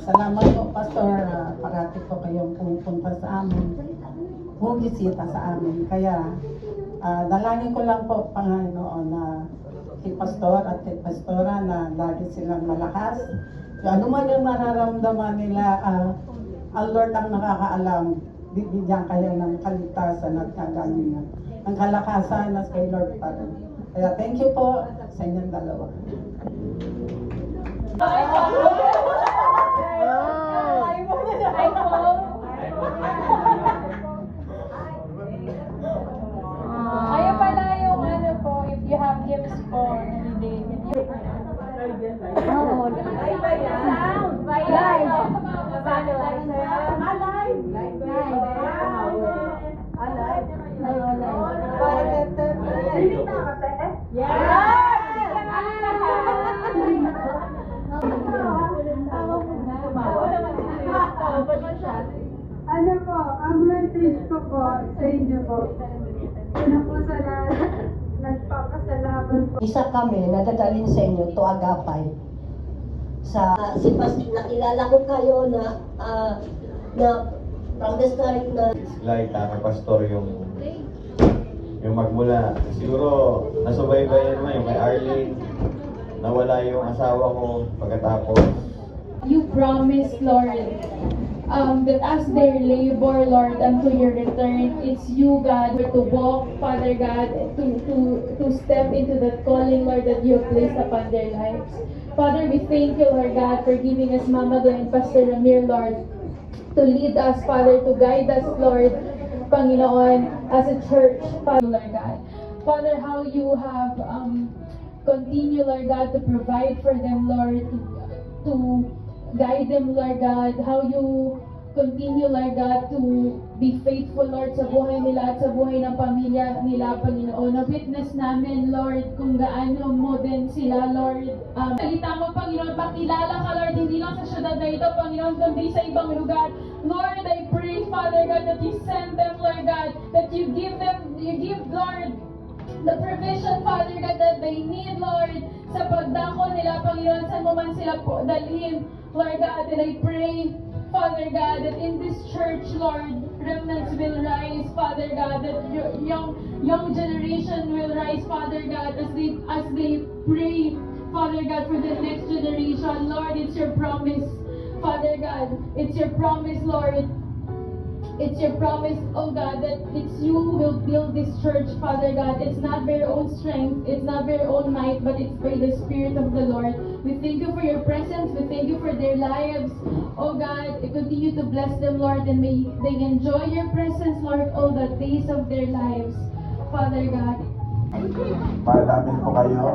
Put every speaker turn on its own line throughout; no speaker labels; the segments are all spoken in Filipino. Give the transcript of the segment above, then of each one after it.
Salamat po, Pastor. Parati po kayong pumupunta sa amin. Bumisita sa amin. Kaya, dalangin ko lang po, Panginoon, na si Pastor at si Pastora na lagi silang malakas. Kung ano man yung mararamdaman nila, ang Lord ang nakakaalam. Bibigyan kayo ng kaligtasan at kagalingan. Ang kalakasan na kay Lord pa rin. Kaya thank you po sa inyong dalawa.
Kayo pala yung ano po, if you have gifts po, hindi.
Oo.
Ano po, ang message ko po sa inyo po. Una po sa lahat, nagpapasalamat po.
Isa kami nadadalhin sa inyo to agapay. Nakilala ko kayo na from the start na
Like pastor yung magmula. Siguro nasubaybayan mo yung kay Arlene, nawala yung asawa ko pagkatapos.
You promised, Lord, that as they labor, Lord, until your return, it's you, God, to walk, Father God, to step into that calling, Lord, that you have placed upon their lives. Father, we thank you, Lord God, for giving us Mama Glenn and Pastor Ramir, Lord, to lead us, Father, to guide us, Lord, Panginoon, as a church, Father, Lord God. Father, how you have continued, Lord God, to provide for them, Lord, to guide them, Lord God, how you continue, Lord God, to be faithful, Lord, sa buhay nila at sa buhay ng pamilya nila, Panginoon. Na-witness namin, Lord, kung gaano mo din sila, Lord. Salita mo, Panginoon, pakilala ka, Lord, hindi lang sa syudad na ito, Panginoon, kundi sa ibang lugar. Lord, I pray, Father God, that you send them, Lord God, that you give, Lord, the provision, Father God, that they need, Lord, sa pagdako nila, Panginoon, saan mo man sila po dalhin, Lord God, and I pray, Father God, that in this church, Lord, remnants will rise, Father God, that young generation will rise, Father God, as they pray, Father God, for the next generation. Lord, it's your promise, Father God, it's your promise, Lord. It's your promise, oh God, that it's you who will build this church, Father God. It's not by your own strength, it's not by your own might, but it's by the Spirit of the Lord. We thank you for your presence, we thank you for their lives, oh God. Continue to bless them, Lord, and may they enjoy your presence, Lord, all the days of their lives, Father God.
Malamin po kayo,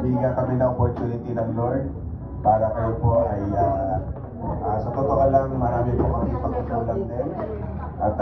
bigyan kami ng opportunity ng Lord para kayo po ay sa totoo lang marami po kami pagkukulang din at